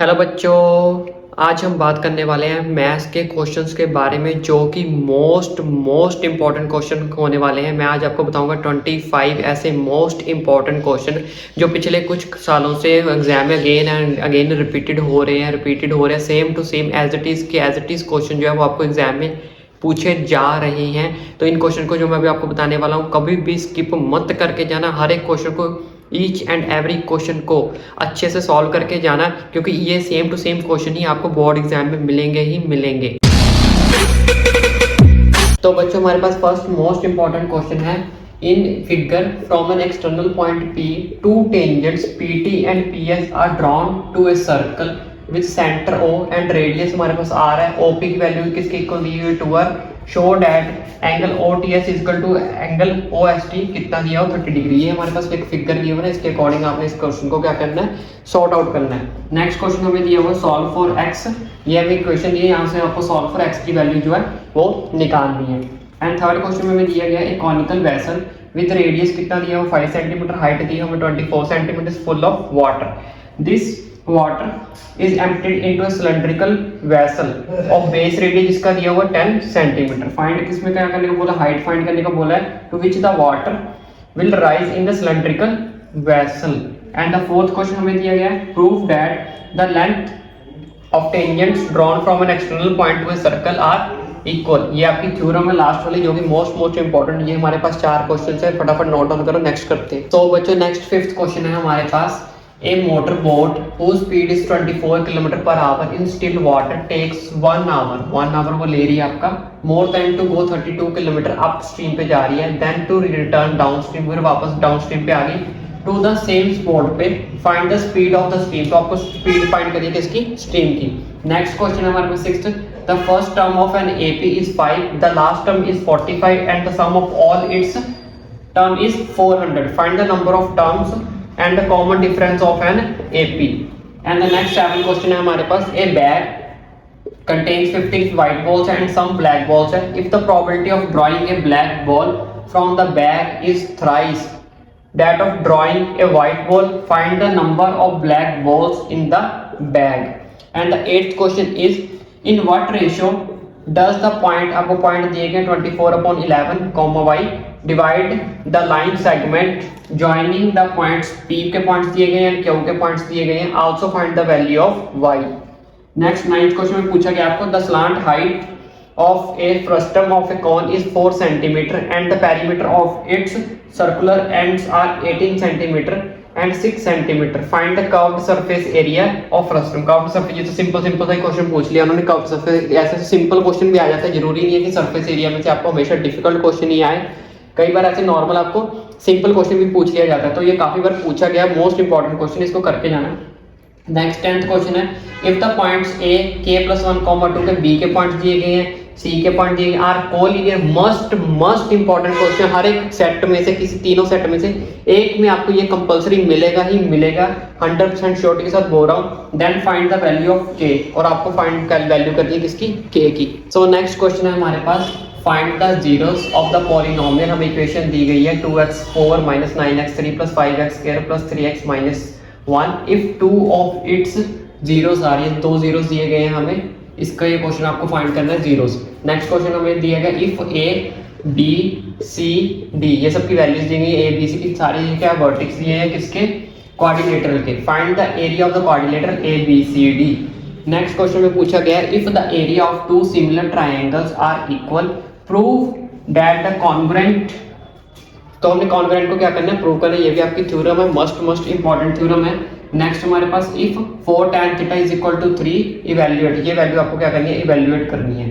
Hello बच्चों, आज हम बात करने वाले हैं मैथ्स के क्वेश्चंस के बारे में जो कि मोस्ट इम्पॉर्टेंट क्वेश्चन होने वाले हैं। मैं आज आपको बताऊंगा 25 ऐसे मोस्ट इम्पॉर्टेंट क्वेश्चन जो पिछले कुछ सालों से एग्जाम में अगेन एंड अगेन रिपीटेड हो रहे हैं same to same as it is question जो है वो आपको एग्जाम में पूछे जा रहे हैं। तो इन क्वेश्चन को जो मैं अभी आपको बताने वाला हूँ कभी भी स्किप मत करके जाना, हर एक क्वेश्चन को ईच एंड एवरी क्वेश्चन को अच्छे से सॉल्व करके जाना, क्योंकि ये सेम टू सेम क्वेश्चन ही आपको बोर्ड एग्जाम में मिलेंगे ही मिलेंगे। तो बच्चों हमारे पास फर्स्ट मोस्ट इंपॉर्टेंट क्वेश्चन है, in figure from an external point P to tangents PT and PS are drawn to a circle with centre O and radius हमारे पास R है। OP की वैल्यू किसके इक्वल दी हुई 2R। Show that angle OTS equal to angle OST कितना दिया हो 30 डिग्री। ये हमारे पास एक फिगर गिवन है, इसके अकॉर्डिंग आपने इस क्वेश्चन को क्या करना है, सॉर्ट आउट करना है। नेक्स्ट क्वेश्चन हमें दिया हुआ सॉल्व फॉर x, ये हमें इक्वेशन दी है, यहाँ से आपको सॉल्व फॉर x की वैल्यू जो है वो निकालनी है। एंड थर्ड क्वेश्चन में हमें दिया गया है कॉनिकल वेसल विद रेडियस कितना दिया हुआ 5 सेंटीमीटर, हाइट दी है हमें 24 centimetre, full of water. This water is emptied into a cylindrical vessel of base radius जिसका दिया हुआ 10 सेंटीमीटर। फाइंड किसमें क्या करने को बोला, हाइट फाइंड करने को बोला है, to which the water will rise in the cylindrical vessel. And the fourth question हमें दिया गया है, prove that the length of tangents drawn from an external point to a circle are equal. ये आपकी थ्योरम है last वाली जो कि मोस्ट इंपॉर्टेंट। ये हमारे पास 4 क्वेश्चन है, फटाफट नोट डाउन करो, नेक्स्ट करते हैं। तो बच्चों नेक्स्ट फिफ्थ क्वेश्चन है हमारे पास, a motor boat whose speed is 24 km per hour in still water takes 1 hour वो ले रही है आपका more than to go 32 km upstream पे जा रही है, then to return downstream, फिर वापस downstream पे आ गई to the same spot पे, find the speed of the stream। तो आपको स्पीड फाइंड करिए किसकी, स्ट्रीम की। नेक्स्ट क्वेश्चन हमारे पास sixth, the first term of an AP is 5, the last term is 45 and the sum of all its term is 400, find the number of terms and the common difference of an AP। and the next 7 question है हमारे पास, a bag contains 15 white balls and some black balls है, if the probability of drawing a black ball from the bag is thrice that of drawing a white ball, find the number of black balls in the bag। and the 8th question is, in what ratio does the point, आपको point दिए गए 24/11 y, divide the line segment joining the points P के points दिए गए हैं, Q के points दिए गए हैं, also find the value of y। Next 9th question में पूछा गया आपको, the slant height of a frustum of a cone is 4 cm and the perimeter of its circular ends are 18 cm and 6 cm, find the curved surface area of frustum। curved surface, ये तो simple सा ही question पूछ लिया उन्होंने। curved surface ऐसे simple question भी आ जाता है, जरूरी नहीं है कि सरफेस एरिया में से आपको हमेशा डिफिकल्ट क्वेश्चन ही आए, कई बार ऐसे नॉर्मल आपको सिंपल क्वेश्चन भी पूछ लिया जाता है। तो ये काफी बार पूछा गया मोस्ट इंपॉर्टेंट क्वेश्चन, इसको करके जाना। नेक्स्ट 10th क्वेश्चन है, if the points A K+1, 2 के B के पॉइंट्स दिए गए हैं, C के पॉइंट दिए गए are collinear, must important question. हर एक सेट में से, किसी तीनों सेट में से एक में आपको ये कंपलसरी मिलेगा ही मिलेगा, 100% श्योरिटी के साथ बोल रहा हूँ। Then find the value of K, और आपको फाइंड वैल्यू करनी है किसकी, K की। सो नेक्स्ट क्वेश्चन है हमारे पास, find the zeros of the polynomial. हमें इक्वेशन दी गई है 2x4 - 9x3 + 5x² + 3x - 1 if 2 of its zeros आ रही है, 2 जीरोस दिए गए हैं हमें, इसका ये क्वेश्चन आपको फाइंड करना है जीरोस। नेक्स्ट क्वेश्चन हमें दिया गया, if A B C D, ये सब की वैल्यूज दी गई, A B C की सारी क्या वर्टेक्स दिए हैं किसके, क्वाड्रिलेटरल के, find the area of the quadrilateral ABCD। Next question में पूछा गया है, if the area of 2 similar triangles are equal, prove that the congruent. तो हमने कॉन्ग्रुएंट को क्या करना है, प्रूव करना है, ये भी आपकी थ्योरम है, मस्ट इंपॉर्टेंट थ्योरम है। नेक्स्ट हमारे पास, इफ 4 tan θ = 3 इवैल्यूएट, ये वैल्यू आपको क्या करनी है, इवैल्यूएट करनी है।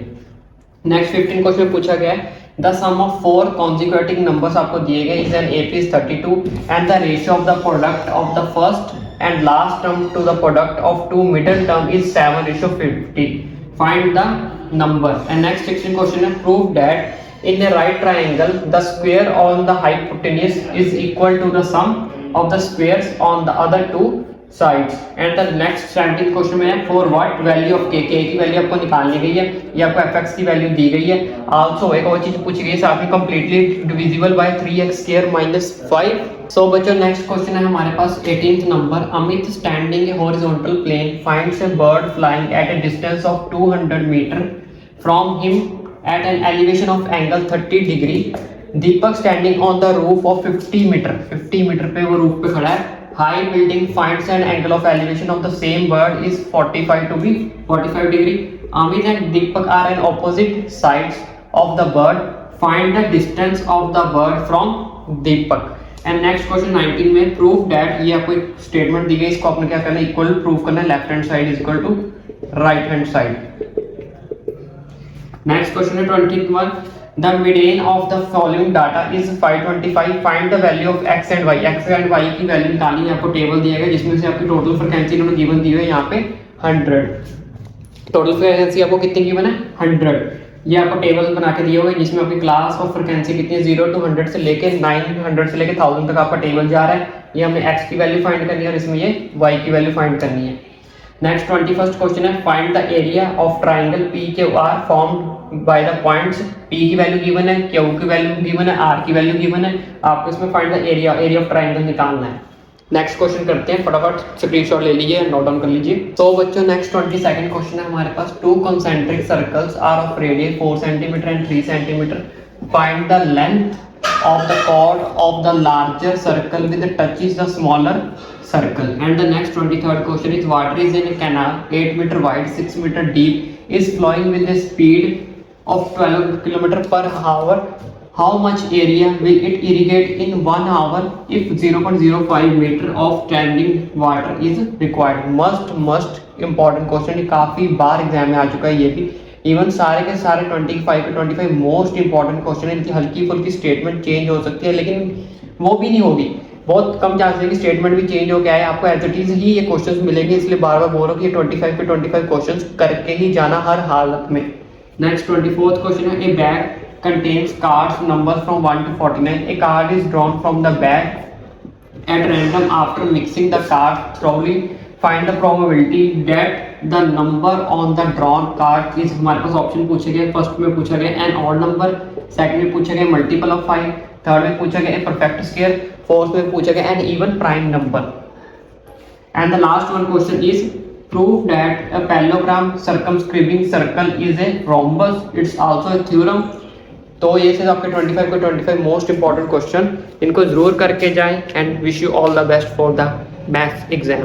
नेक्स्ट 15 क्वेश्चन में पूछा गया है, the sum of 4 consecutive numbers आपको दिए गए, is an AP is 32 and the ratio of the product of the first and last term to the product of 2 middle term is 7:50, find the number. And next 16 question है, prove that in a right triangle the square on the hypotenuse is equal to the sum of the squares on the other two sides. And the next 17 question में है for what value of के की value आपको निकालनी गई है, ये आपको एफ की वैल्यू दी गई है। आल्सो एक और चीज पूछी गई है साथ में completely divisible by 3x² minus 5। So बच्चों नेक्स्ट क्वेश्चन है हमारे पास 18th number. Amit standing a horizontal plane finds a bird flying at a distance of 200 metre from him at an elevation of angle 30 degree. Deepak standing on the roof of 50 metre पे वो roof पे खड़ा है। High building finds an angle of elevation of the same bird is 45 degree. Amit and Deepak are on opposite sides of the bird. Find the distance of the bird from Deepak. And next question 19 में prove that, ये आपको एक statement दी गई, इसको आपने क्या करना है, इक्वल प्रूव करना है, left hand side is equal to right hand side. Next question है 21। The median of the following data is 525. Find the value of x and y. x and y की वैल्यू निकालनी है, आपको table दिया गया जिसमें से आपकी टोटल फ्रीक्वेंसी इन्होंने गिवन दी हुई है यहाँ पे 100। टोटल फ्रीक्वेंसी आपको कितनी गिवन है 100। ये आपको टेबल बना के दिए हुए जिसमें आपकी क्लास ऑफ फ्रीक्वेंसी कितनी है 0 to 100 से लेके 900 से लेके 1000 तक आपका टेबल जा रहा है। ये हमने x की वैल्यू फाइंड करनी है और इसमें ये y की वैल्यू फाइंड करनी है। नेक्स्ट 21st क्वेश्चन है find the area of triangle PQR formed by the points. P की वैल्यू गिवन है, Q की वैल्यू गिवन है, R की वैल्यू गिवन है, आपको इसमें find the area of triangle निकालना है। नेक्स्ट क्वेश्चन करते हैं, फटाफट स्क्रीनशॉट ले लीजिए, नोट डाउन कर लीजिए। तो बच्चों नेक्स्ट 22nd क्वेश्चन है हमारे पास। Two concentric circles are of radius 4 cm and 3 cm। Find the length of the chord of the larger circle with the touches the smaller circle. And the next 23rd question is water is in a canal 8 meter wide 6 meter deep is flowing with a speed of 12 km per hour. How much area will it irrigate in 1 hour if 0.05 meter of standing water is required? Must important question, ये काफी बार exam में आ चुका है, ये भी even सारे के सारे 25 के 25 मोस्ट इंपॉर्टेंट क्वेश्चन है। इनकी हल्की फुल्की स्टेटमेंट चेंज हो सकती है लेकिन वो भी नहीं होगी, बहुत कम चांस है कि स्टेटमेंट भी चेंज हो गया है, आपको एज इट इज ही ये क्वेश्चंस मिलेंगे। इसलिए बार बार बोल रहा हूँ कि 25 के 25 क्वेश्चंस करके ही जाना हर हालत में। नेक्स्ट 24th क्वेश्चन है ए bag contains cards numbers from 1 to 49. A card is drawn from the bag at random. After mixing the cards thoroughly, find the probability that the number on the drawn card is, हमारे पास option पूछे गए, first में पूछा गया N odd number, second में पूछा गया multiple of 5, third में पूछा गया ए परफेक्ट स्क्वायर, फोर्थ में पूछा गया an even prime number. And the last one question is prove that a parallelogram circumscribing circle is a rhombus. It's also a theorem. तो ये से आपके 25 के 25 मोस्ट इंपॉर्टेंट क्वेश्चन, इनको जरूर करके जाएं and wish you all the best for the maths exam.